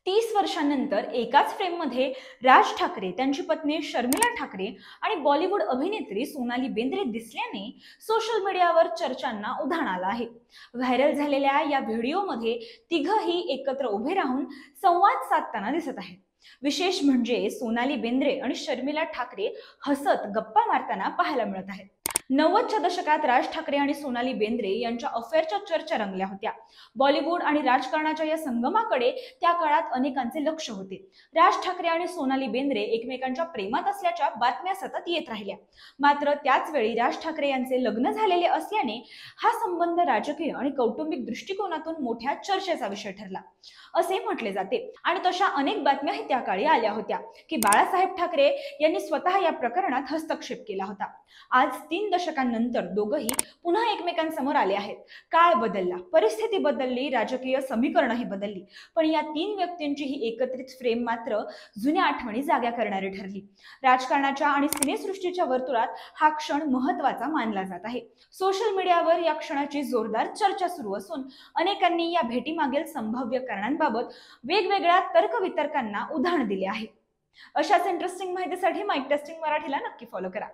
30 वर्षांनंतर एकाच फ्रेममध्ये राज ठाकरे, त्यांची पत्नी शर्मिला ठाकरे आणि बॉलिवूड अभिनेत्री सोनाली बेंद्रे दिसल्याने सोशल मीडियावर चर्चांना उधाण आलं आहे। व्हायरल झालेल्या या व्हिडिओमध्ये तिघही एकत्र उभे राहून संवाद साधताना दिसत आहेत। विशेष म्हणजे सोनाली बेंद्रे आणि शर्मिला ठाकरे हसत गप्पा मारताना पाहायला मिळत आहेत। 90च्या दशकात राज ठाकरे आणि सोनाली बेंद्रे यांच्या अफेअरच्या चर्चा रंगल्या होत्या। बॉलिवूड आणि राजकारणाच्या या संगमाकडे त्या काळात अनेकांचे लक्ष होते। राज ठाकरे आणि सोनाली बेंद्रे एकमेकांच्या प्रेमात असल्याच्या बातम्या सतत येत राहिल्या। मात्र त्याच वेळी राज ठाकरे यांचे लग्न झालेले असल्याने हा संबंध राजकीय आणि कौटुंबिक दृष्टिकोनातून मोठ्या चर्चेचा विषय ठरला असे म्हटले जाते। आणि तशा अनेक बातम्याही त्या काळी आल्या होत्या की बाळासाहेब ठाकरे यांनी स्वतः या प्रकरणात हस्तक्षेप केला होता। आज 3 दशकांनंतर दोघंही पुन्हा एकमेकांसमोर आले आहेत। काळ बदलला, परिस्थिती बदलली, राजकीय समीकरणही बदलली, पण या 3 व्यक्तींची ही एकत्रित फ्रेम मात्र जुन्या आठवणी जाग्या करणारी ठरली। राजकारणाच्या आणि सिनेसृष्टीच्या वर्तुळात हा क्षण महत्त्वाचा मानला जात आहे। सोशल मीडियावर या क्षणाची जोरदार चर्चा सुरू असून अनेकांनी या भेटीमागील संभाव्य कारणांबाबत वेगवेगळ्या तर्कवितर्कांना उधाण दिले आहे। अशाच इंटरेस्टिंग माहितीसाठी माईक टेस्टिंग मराठीला नक्की फॉलो करा।